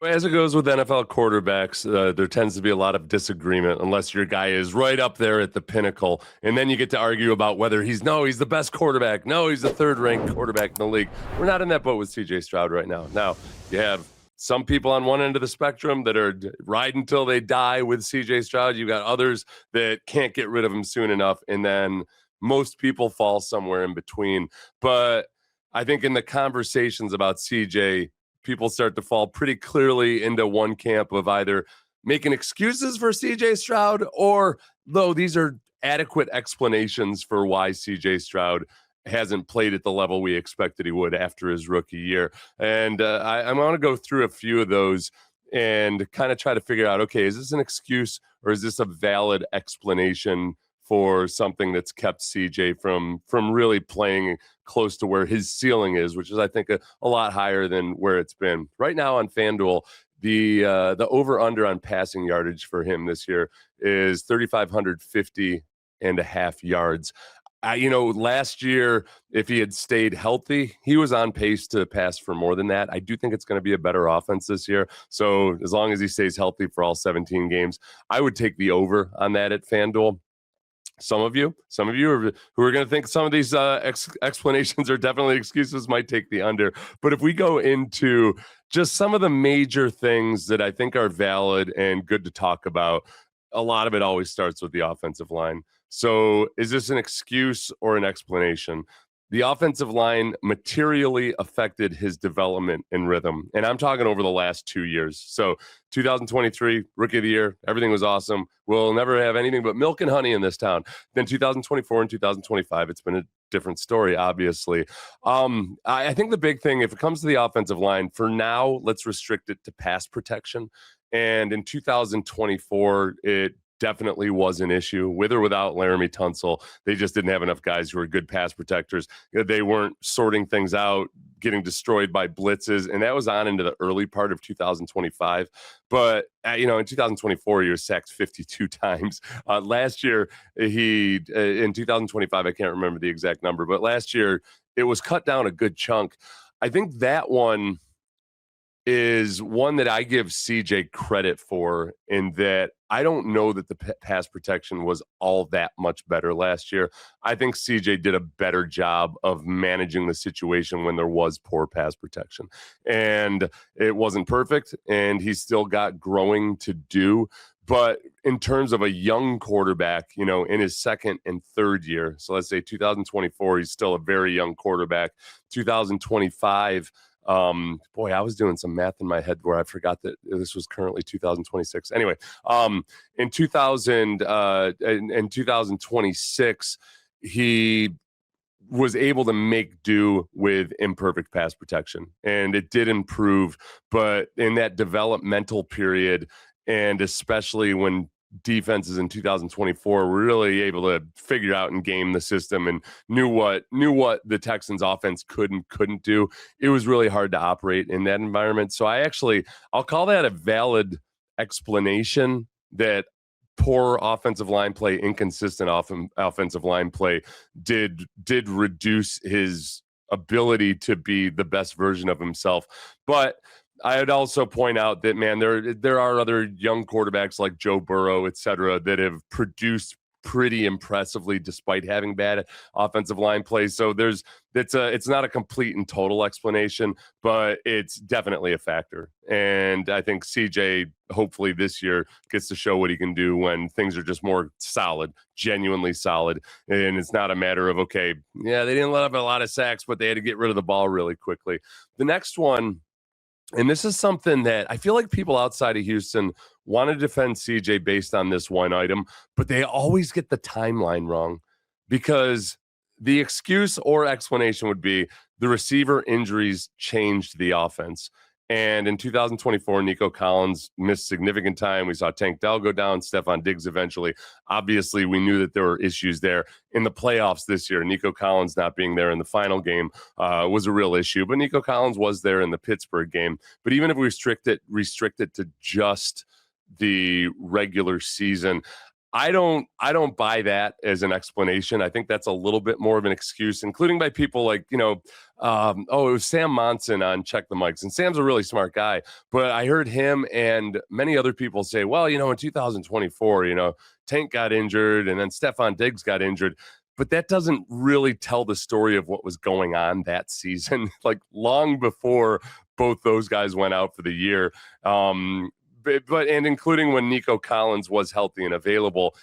As it goes with NFL quarterbacks, there tends to be a lot of disagreement unless your guy is right up there at the pinnacle. And then you get to argue about whether he's the best quarterback. No, he's the third ranked quarterback in the league. We're not in that boat with CJ Stroud right now. Now, you have some people on one end of the spectrum that are riding until they die with CJ Stroud. You've got others that can't get rid of him soon enough. And then most people fall somewhere in between. But I think in the conversations about CJ, people start to fall pretty clearly into one camp of either making excuses for CJ Stroud or, though, these are adequate explanations for why CJ Stroud hasn't played at the level we expected he would after his rookie year. And I want to go through a few of those and kind of try to figure out, okay, is this an excuse or is this a valid explanation for something that's kept CJ from really playing close to where his ceiling is, which is, I think, a lot higher than where it's been. Right now on FanDuel, the over-under on passing yardage for him this year is 3,550 and a half yards. Last year, if he had stayed healthy, he was on pace to pass for more than that. I do think it's going to be a better offense this year. So as long as he stays healthy for all 17 games, I would take the over on that at FanDuel. Some of you who are going to think some of these explanations are definitely excuses might take the under. But if we go into just some of the major things that I think are valid and good to talk about, a lot of it always starts with the offensive line. So is this an excuse or an explanation? The offensive line materially affected his development and rhythm. And I'm talking over the last 2 years. So 2023, rookie of the year, everything was awesome. We'll never have anything but milk and honey in this town. Then 2024 and 2025, it's been a different story, obviously. I think the big thing, if it comes to the offensive line, for now, let's restrict it to pass protection. And in 2024, it definitely was an issue with or without Laramie Tunsil. They just didn't have enough guys who were good pass protectors. They weren't sorting things out, getting destroyed by blitzes. And that was on into the early part of 2025. But, in 2024, he was sacked 52 times. Last year, in 2025, I can't remember the exact number, but last year, it was cut down a good chunk. I think that one is one that I give CJ credit for, in that I don't know that the pass protection was all that much better last year. I think CJ did a better job of managing the situation when there was poor pass protection. And it wasn't perfect, and he's still got growing to do. But in terms of a young quarterback, in his second and third year, so let's say 2024, he's still a very young quarterback. 2025, I was doing some math in my head where I forgot that this was currently 2026. Anyway, in 2026, he was able to make do with imperfect pass protection, and it did improve. But in that developmental period, and especially when defenses in 2024 were really able to figure out and game the system and knew what the Texans offense could and couldn't do, it was really hard to operate in that environment. So I'll call that a valid explanation that poor offensive line play, inconsistent offensive line play did reduce his ability to be the best version of himself. But I would also point out that, man, there are other young quarterbacks like Joe Burrow, et cetera, that have produced pretty impressively despite having bad offensive line play. So it's not a complete and total explanation, but it's definitely a factor. And I think CJ, hopefully this year, gets to show what he can do when things are just more solid, genuinely solid. And it's not a matter of, okay, yeah, they didn't let up a lot of sacks, but they had to get rid of the ball really quickly. The next one, and this is something that I feel like people outside of Houston want to defend CJ based on this one item, but they always get the timeline wrong, because the excuse or explanation would be the receiver injuries changed the offense. And in 2024, Nico Collins missed significant time. We saw Tank Dell go down, Stephon Diggs eventually. Obviously, we knew that there were issues there. In the playoffs this year, Nico Collins not being there in the final game was a real issue. But Nico Collins was there in the Pittsburgh game. But even if we restrict it to just the regular season, I don't buy that as an explanation. I think that's a little bit more of an excuse, including by people like, it was Sam Monson on Check the Mics. And Sam's a really smart guy, but I heard him and many other people say, well, in 2024, Tank got injured and then Stephon Diggs got injured. But that doesn't really tell the story of what was going on that season, like long before both those guys went out for the year. But including when Nico Collins was healthy and available,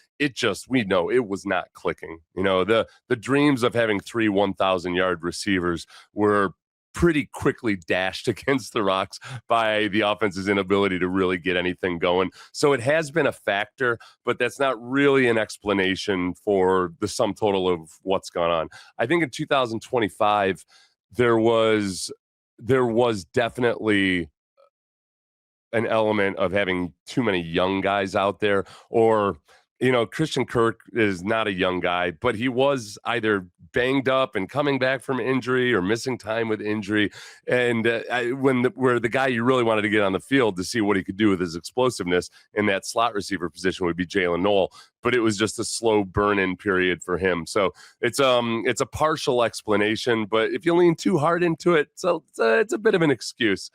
we know it was not clicking. The dreams of having 3 1,000-yard receivers were pretty quickly dashed against the rocks by the offense's inability to really get anything going. So it has been a factor, but that's not really an explanation for the sum total of what's gone on. I think in 2025, there was definitely an element of having too many young guys out there, or Christian Kirk is not a young guy, but he was either banged up and coming back from injury or missing time with injury. And where the guy you really wanted to get on the field to see what he could do with his explosiveness in that slot receiver position would be Jalen Noel, but it was just a slow burn-in period for him. So it's a partial explanation, but if you lean too hard into it, so it's a bit of an excuse.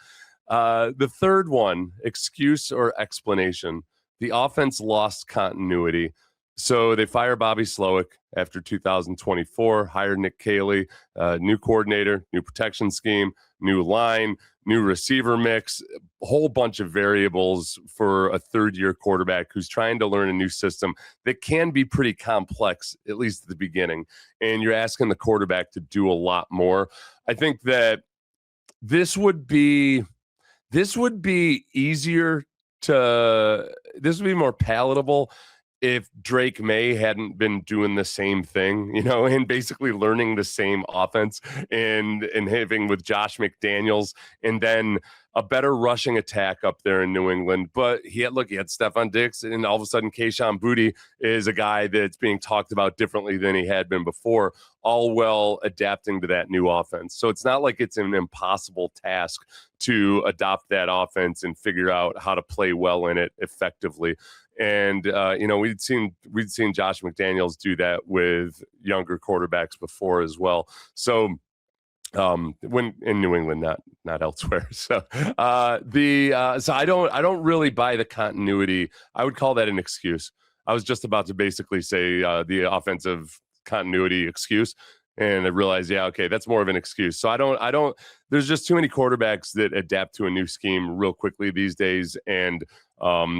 The third one, excuse or explanation, the offense lost continuity. So they fire Bobby Slowik after 2024, hired Nick Caley, new coordinator, new protection scheme, new line, new receiver mix, a whole bunch of variables for a third-year quarterback who's trying to learn a new system that can be pretty complex, at least at the beginning. And you're asking the quarterback to do a lot more. I think that this would be more palatable if Drake May hadn't been doing the same thing, and basically learning the same offense and having with Josh McDaniels and then a better rushing attack up there in New England. But he had Stephon Diggs, and all of a sudden Kayshon Boutte is a guy that's being talked about differently than he had been before, all while adapting to that new offense. So it's not like it's an impossible task to adopt that offense and figure out how to play well in it effectively. And we'd seen Josh McDaniels do that with younger quarterbacks before as well. So when in New England, not elsewhere. So so I don't really buy the continuity. I would call that an excuse. I was just about to basically say the offensive continuity excuse, and I realized, that's more of an excuse. So I don't. There's just too many quarterbacks that adapt to a new scheme real quickly these days and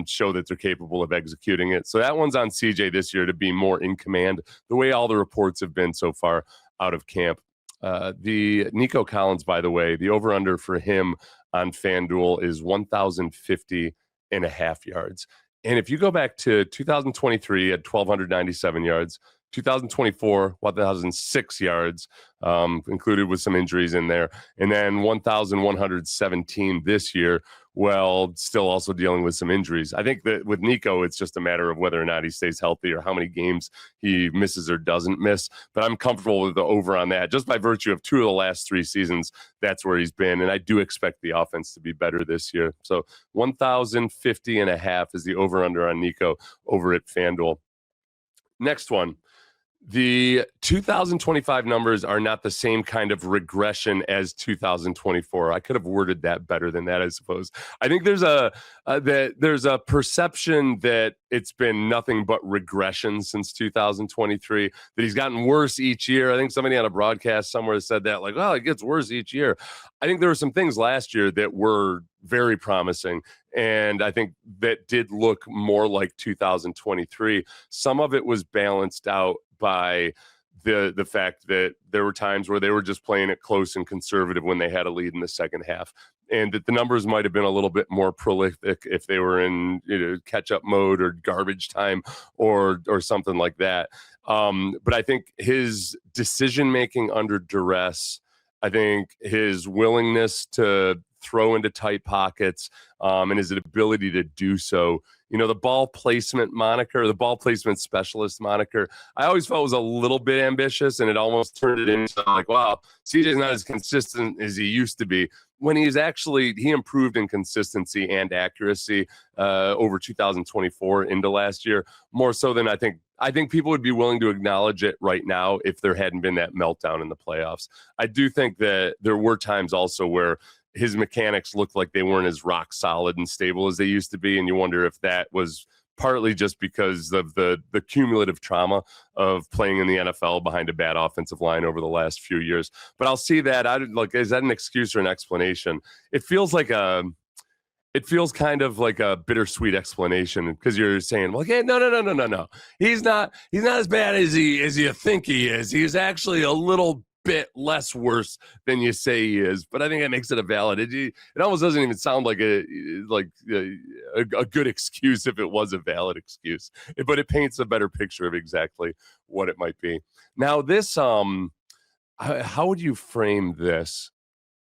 show that they're capable of executing it. So that one's on CJ this year to be more in command, the way all the reports have been so far out of camp. The Nico Collins, by the way, the over-under for him on FanDuel is 1,050.5 yards. And if you go back to 2023 at 1,297 yards, 2024, 1,006 yards, included with some injuries in there, and then 1,117 this year, still also dealing with some injuries. I think that with Nico, it's just a matter of whether or not he stays healthy or how many games he misses or doesn't miss. But I'm comfortable with the over on that. Just by virtue of 2 of the last 3 seasons, that's where he's been. And I do expect the offense to be better this year. So 1,050.5 is the over-under on Nico over at FanDuel. Next one. The 2025 numbers are not the same kind of regression as 2024. I could have worded that better than that, I suppose. I think there's a perception that it's been nothing but regression since 2023, that he's gotten worse each year. I think somebody on a broadcast somewhere said that, it gets worse each year. I think there were some things last year that were very promising, and I think that did look more like 2023. Some of it was balanced out by the fact that there were times where they were just playing it close and conservative when they had a lead in the second half, and that the numbers might have been a little bit more prolific if they were in catch-up mode or garbage time or something like that. But I think his decision-making under duress, I think his willingness to throw into tight pockets, and his ability to do so, the ball placement moniker, the ball placement specialist moniker, I always felt was a little bit ambitious, and it almost turned it into like, wow, CJ's not as consistent as he used to be. When he improved in consistency and accuracy over 2024 into last year, more so than I think people would be willing to acknowledge it right now if there hadn't been that meltdown in the playoffs. I do think that there were times also where his mechanics looked like they weren't as rock solid and stable as they used to be, and you wonder if that was partly just because of the cumulative trauma of playing in the NFL behind a bad offensive line over the last few years. But I'll see that. Is that an excuse or an explanation? It feels kind of like a bittersweet explanation, because you're saying, well, okay, no. He's not as bad as you think he is. He's actually a little bit less worse than you say he is. But I think that makes it a valid. It almost doesn't even sound like a good excuse if it was a valid excuse. But it paints a better picture of exactly what it might be. Now, this how would you frame this?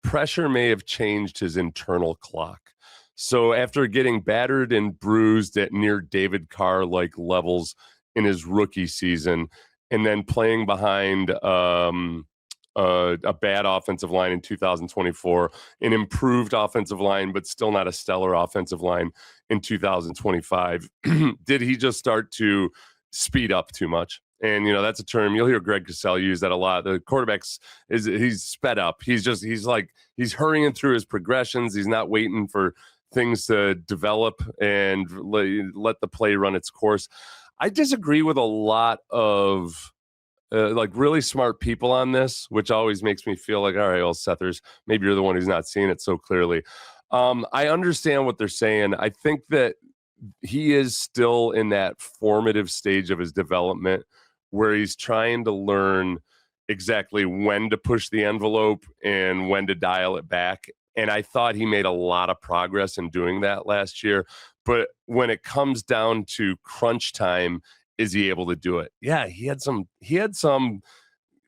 Pressure may have changed his internal clock. So after getting battered and bruised at near David Carr-like levels in his rookie season, and then playing behind a bad offensive line in 2024, an improved offensive line, but still not a stellar offensive line in 2025, did he just start to speed up too much? And, that's a term you'll hear Greg Cosell use that a lot. The quarterback's he's sped up. He's hurrying through his progressions. He's not waiting for things to develop and let the play run its course. I disagree with a lot of really smart people on this, which always makes me feel like, all right, well, Sethers, maybe you're the one who's not seeing it so clearly. I understand what they're saying. I think that he is still in that formative stage of his development where he's trying to learn exactly when to push the envelope and when to dial it back. And I thought he made a lot of progress in doing that last year. But when it comes down to crunch time, is he able to do it? Yeah, he had some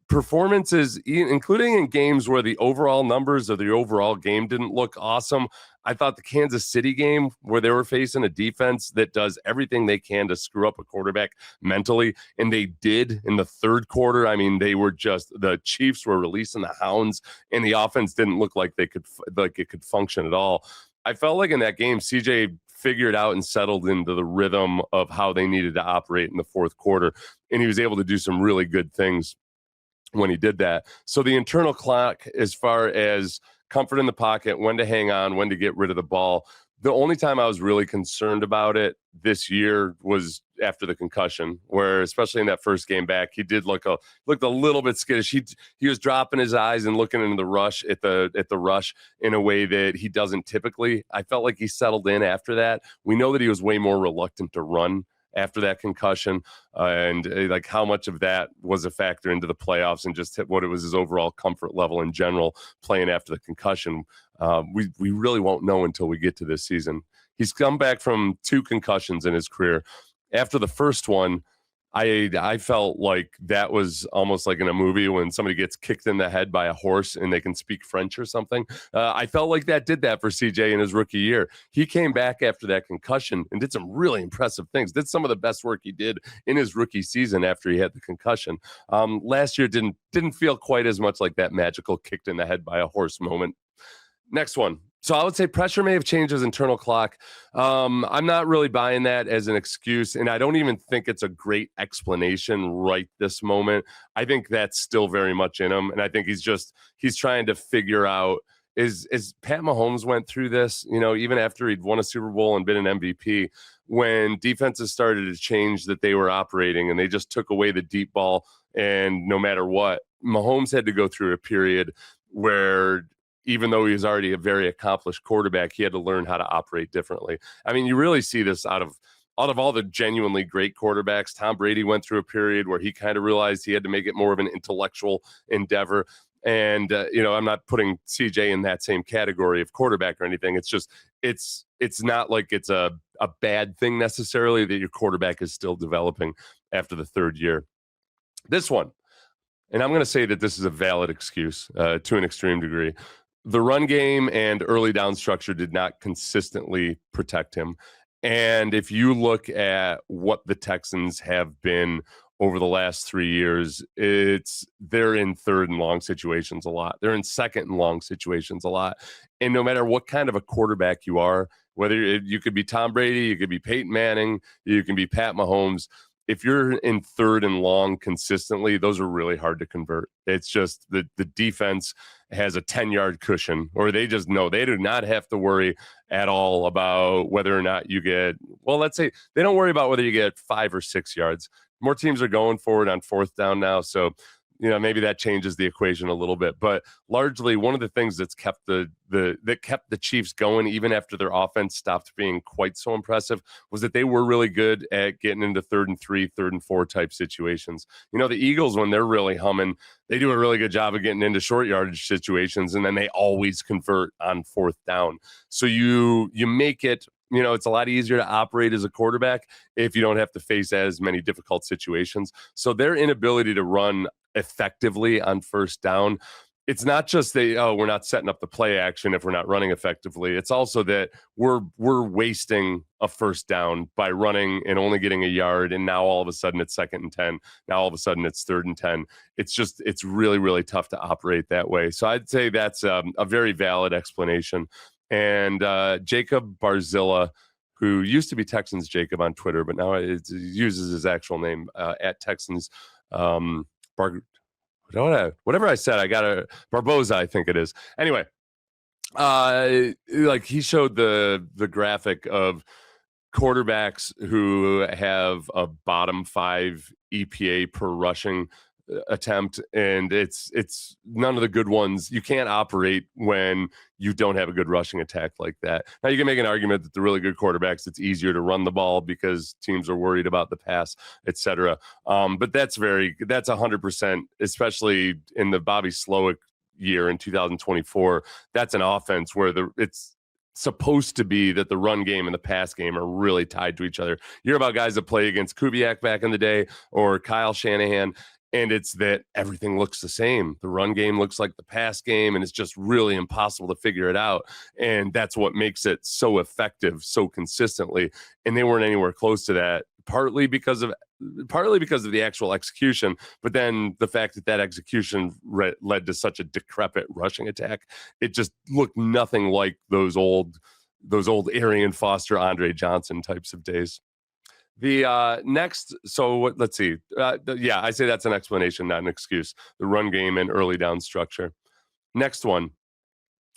performances, including in games where the overall numbers of the overall game didn't look awesome. I thought the Kansas City game, where they were facing a defense that does everything they can to screw up a quarterback mentally, and they did in the third quarter. I mean, the Chiefs were releasing the hounds, and the offense didn't look like it could function at all. I felt like in that game, CJ figured out and settled into the rhythm of how they needed to operate in the fourth quarter, and he was able to do some really good things when he did that. So the internal clock, as far as comfort in the pocket, when to hang on, when to get rid of the ball, the only time I was really concerned about it this year was after the concussion, where especially in that first game back, he did looked a little bit skittish. He was dropping his eyes and looking into the rush at the rush in a way that he doesn't typically. I felt like he settled in after that. We know that he was way more reluctant to run after that concussion, and like how much of that was a factor into the playoffs and just what it was his overall comfort level in general playing after the concussion. We really won't know until we get to this season. He's come back from 2 concussions in his career. After the first one, I felt like that was almost like in a movie when somebody gets kicked in the head by a horse and they can speak French or something. I felt like that did that for CJ in his rookie year. He came back after that concussion and did some really impressive things. Did some of the best work he did in his rookie season after he had the concussion. Last year didn't feel quite as much like that magical kicked in the head by a horse moment. Next one. So I would say pressure may have changed his internal clock. I'm not really buying that as an excuse, and I don't even think it's a great explanation right this moment. I think that's still very much in him, and I think he's trying to figure out, is Pat Mahomes went through this, even after he'd won a Super Bowl and been an MVP, when defenses started to change that they were operating and they just took away the deep ball, and no matter what, Mahomes had to go through a period where, even though he was already a very accomplished quarterback, he had to learn how to operate differently. I mean, you really see this out of all the genuinely great quarterbacks. Tom Brady went through a period where he kind of realized he had to make it more of an intellectual endeavor. And, I'm not putting CJ in that same category of quarterback or anything. It's just, it's not like it's a bad thing necessarily that your quarterback is still developing after the third year. This one, and I'm going to say that this is a valid excuse to an extreme degree. The run game and early down structure did not consistently protect him. And if you look at what the Texans have been over the last 3 years, they're in third and long situations a lot. They're in second and long situations a lot. And no matter what kind of a quarterback you are, whether you could be Tom Brady, you could be Peyton Manning, you can be Pat Mahomes, if you're in third and long consistently, those are really hard to convert. It's just the defense has a 10-yard cushion, or they just know they do not have to worry at all about whether or not you get, well, let's say they don't worry about whether you get 5 or 6 yards. More teams are going forward on fourth down now. So, maybe that changes the equation a little bit. But largely, one of the things that's kept that kept the Chiefs going, even after their offense stopped being quite so impressive, was that they were really good at getting into 3rd and 3, 3rd and 4 type situations. The Eagles, when they're really humming, they do a really good job of getting into short yardage situations, and then they always convert on fourth down. So you make it, it's a lot easier to operate as a quarterback if you don't have to face as many difficult situations. So their inability to run effectively on first down, it's not just we're not setting up the play action if we're not running effectively. It's also that we're wasting a first down by running and only getting a yard, and now all of a sudden it's 2nd and 10. Now all of a sudden it's 3rd and 10. It's really, really tough to operate that way. So I'd say that's a very valid explanation. And Jacob Barzilla, who used to be Texans Jacob on Twitter, but now it uses his actual name at Texans. Whatever I said, I got a Barboza, I think it is. Anyway, he showed the graphic of quarterbacks who have a bottom 5 EPA per rushing attempt, and it's none of the good ones. You can't operate when you don't have a good rushing attack like that. Now you can make an argument that the really good quarterbacks, it's easier to run the ball because teams are worried about the pass, etc. But that's 100%, especially in the Bobby Slowik year in 2024. That's an offense where it's supposed to be that the run game and the pass game are really tied to each other. You hear about guys that play against Kubiak back in the day or Kyle Shanahan, and it's that everything looks the same. The run game looks like the pass game, and it's just really impossible to figure it out. And that's what makes it so effective so consistently. And they weren't anywhere close to that, partly because of the actual execution, but then the fact that execution led to such a decrepit rushing attack. It just looked nothing like those old Arian Foster, Andre Johnson types of days. The next, so let's see. I say that's an explanation, not an excuse. The run game and early down structure. Next one,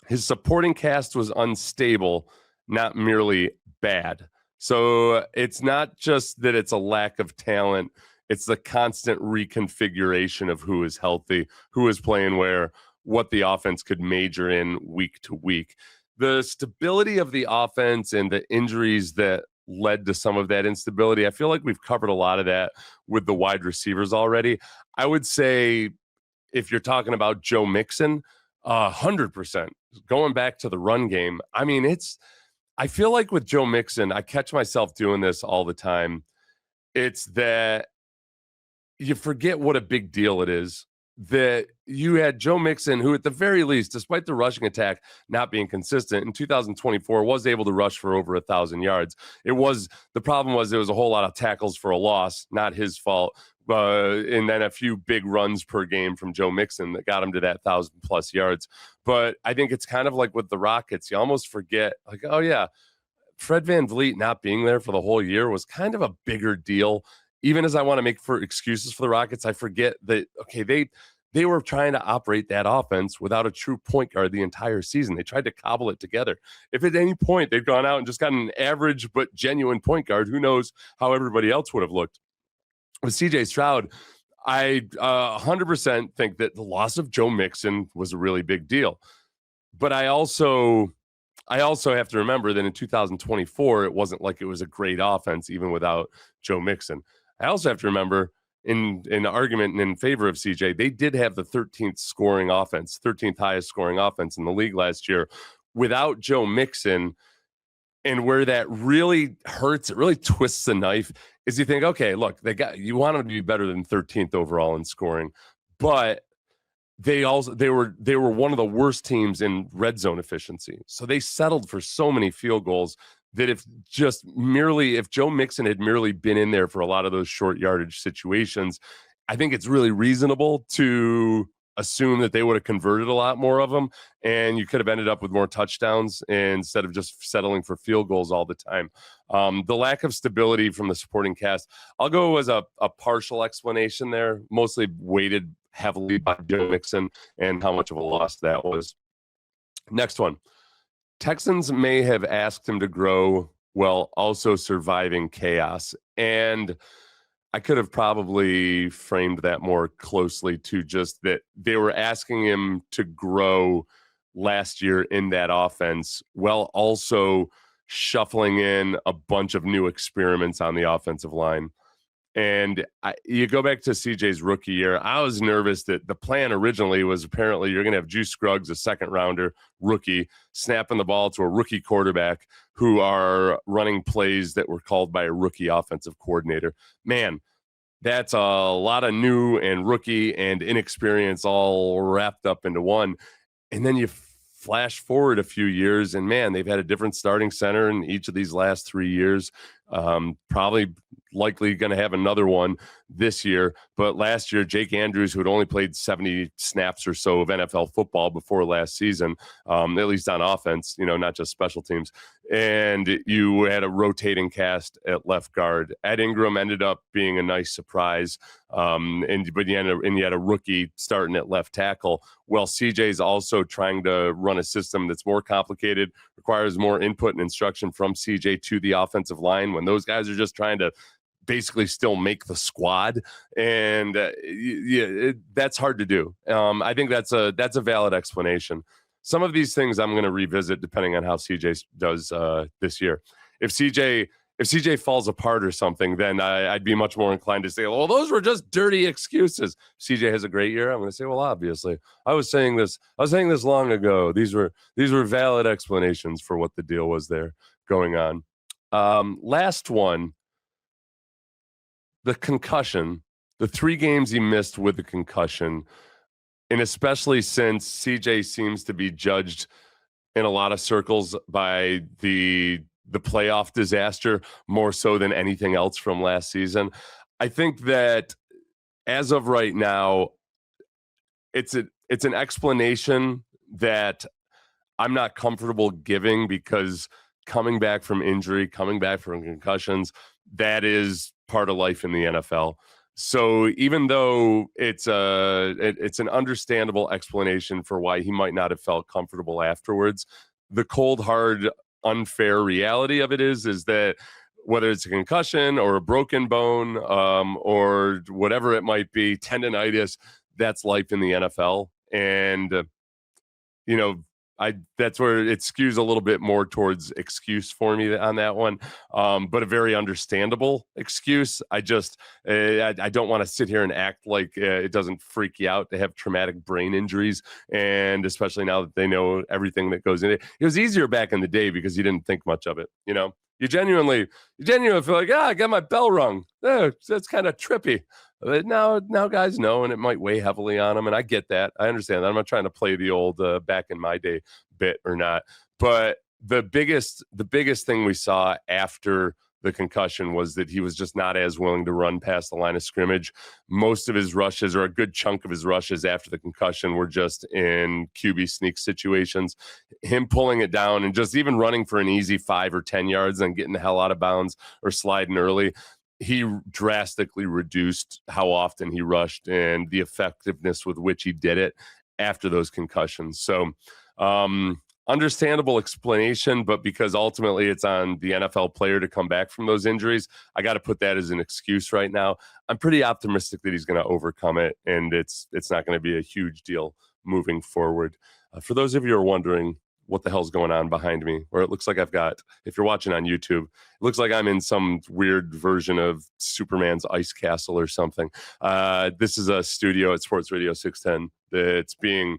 his supporting cast was unstable, not merely bad. So it's not just that it's a lack of talent. It's the constant reconfiguration of who is healthy, who is playing where, what the offense could major in week to week. The stability of the offense and the injuries that led to some of that instability, I feel like we've covered a lot of that with the wide receivers already. I would say if you're talking about Joe Mixon, 100%. Going back to the run game, I mean, I feel like with Joe Mixon, I catch myself doing this all the time. It's that you forget what a big deal it is that you had Joe Mixon, who at the very least, despite the rushing attack not being consistent, in 2024 was able to rush for over 1,000 yards. The problem was there was a whole lot of tackles for a loss, not his fault. And then a few big runs per game from Joe Mixon that got him to that 1,000+ yards. But I think it's kind of like with the Rockets. You almost forget, like, oh yeah, Fred VanVleet not being there for the whole year was kind of a bigger deal. Even as I want to make for excuses for the Rockets, I forget that, okay, they were trying to operate that offense without a true point guard the entire season. They tried to cobble it together. If at any point they'd gone out and just gotten an average but genuine point guard, who knows how everybody else would have looked. With CJ Stroud, I 100% think that the loss of Joe Mixon was a really big deal. But I also have to remember that in 2024, it wasn't like it was a great offense, even without Joe Mixon. I also have to remember, in an argument in favor of CJ, they did have the 13th scoring offense, 13th highest scoring offense in the league last year without Joe Mixon. And where that really hurts, it really twists the knife, is you think, okay, look, you want them to be better than 13th overall in scoring, but they were one of the worst teams in red zone efficiency. So they settled for so many field goals that if Joe Mixon had merely been in there for a lot of those short yardage situations, I think it's really reasonable to assume that they would have converted a lot more of them, and you could have ended up with more touchdowns instead of just settling for field goals all the time. The lack of stability from the supporting cast, I'll go as a partial explanation there, mostly weighted heavily by Joe Mixon and how much of a loss that was. Next one. Texans may have asked him to grow while also surviving chaos. And I could have probably framed that more closely to just that they were asking him to grow last year in that offense while also shuffling in a bunch of new experiments on the offensive line. And you go back to CJ's rookie year, I was nervous that the plan originally was apparently you're going to have Juice Scruggs, a second rounder rookie, snapping the ball to a rookie quarterback who are running plays that were called by a rookie offensive coordinator. Man, that's a lot of new and rookie and inexperience all wrapped up into one. And then you flash forward a few years, and man, they've had a different starting center in each of these last 3 years. Probably likely going to have another one this year. But last year, Jake Andrews, who had only played 70 snaps or so of NFL football before last season, at least on offense, not just special teams. And you had a rotating cast at left guard. Ed Ingram ended up being a nice surprise. But you had a rookie starting at left tackle. Well, CJ's also trying to run a system that's more complicated, requires more input and instruction from CJ to the offensive line when those guys are just trying to basically still make the squad. And that's hard to do. I think that's a valid explanation. Some of these things I'm going to revisit depending on how CJ does this year. If CJ falls apart or something, then I'd be much more inclined to say, well, those were just dirty excuses. CJ has a great year. I'm going to say, well, obviously, I was saying this long ago. These were valid explanations for what the deal was there going on. Last one, the concussion, the 3 games he missed with the concussion, and especially since CJ seems to be judged in a lot of circles by the playoff disaster more so than anything else from last season. I think that as of right now, it's an explanation that I'm not comfortable giving because coming back from injury, coming back from concussions, that is part of life in the NFL. So even though it's an understandable explanation for why he might not have felt comfortable afterwards, the cold, hard, unfair reality of it is that whether it's a concussion or a broken bone or whatever it might be, tendonitis, that's life in the NFL. And, that's where it skews a little bit more towards excuse for me on that one, but a very understandable excuse. I don't want to sit here and act like it doesn't freak you out to have traumatic brain injuries, and especially now that they know everything that goes in it. It was easier back in the day because you didn't think much of it. You genuinely feel like, I got my bell rung. That's kind of trippy. But now guys know, and it might weigh heavily on them, and I get that. I understand that. I'm not trying to play the old back in my day bit or not. But the biggest thing we saw after the concussion was that he was just not as willing to run past the line of scrimmage. Most of his rushes, or a good chunk of his rushes after the concussion, were just in QB sneak situations. Him pulling it down and just even running for an easy 5 or 10 yards and getting the hell out of bounds or sliding early, he drastically reduced how often he rushed and the effectiveness with which he did it after those concussions. So, understandable explanation, but because ultimately it's on the NFL player to come back from those injuries, I got to put that as an excuse right now. I'm pretty optimistic that he's going to overcome it, and it's not going to be a huge deal moving forward. For those of you who are wondering what the hell's going on behind me, or it looks like I've got, if you're watching on YouTube, it looks like I'm in some weird version of Superman's ice castle or something. This is a studio at Sports Radio 610 that's being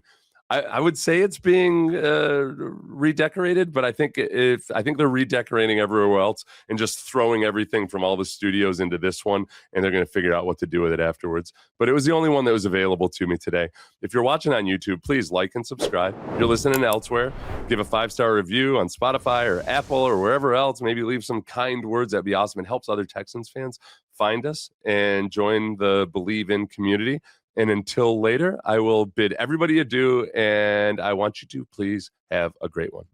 I would say it's being redecorated, but I think they're redecorating everywhere else and just throwing everything from all the studios into this one, and they're going to figure out what to do with it afterwards. But it was the only one that was available to me today. If you're watching on YouTube, please like and subscribe. If you're listening elsewhere, give a 5-star review on Spotify or Apple or wherever else. Maybe leave some kind words. That'd be awesome. It helps other Texans fans find us and join the Bleav in community. And until later, I will bid everybody adieu, and I want you to please have a great one.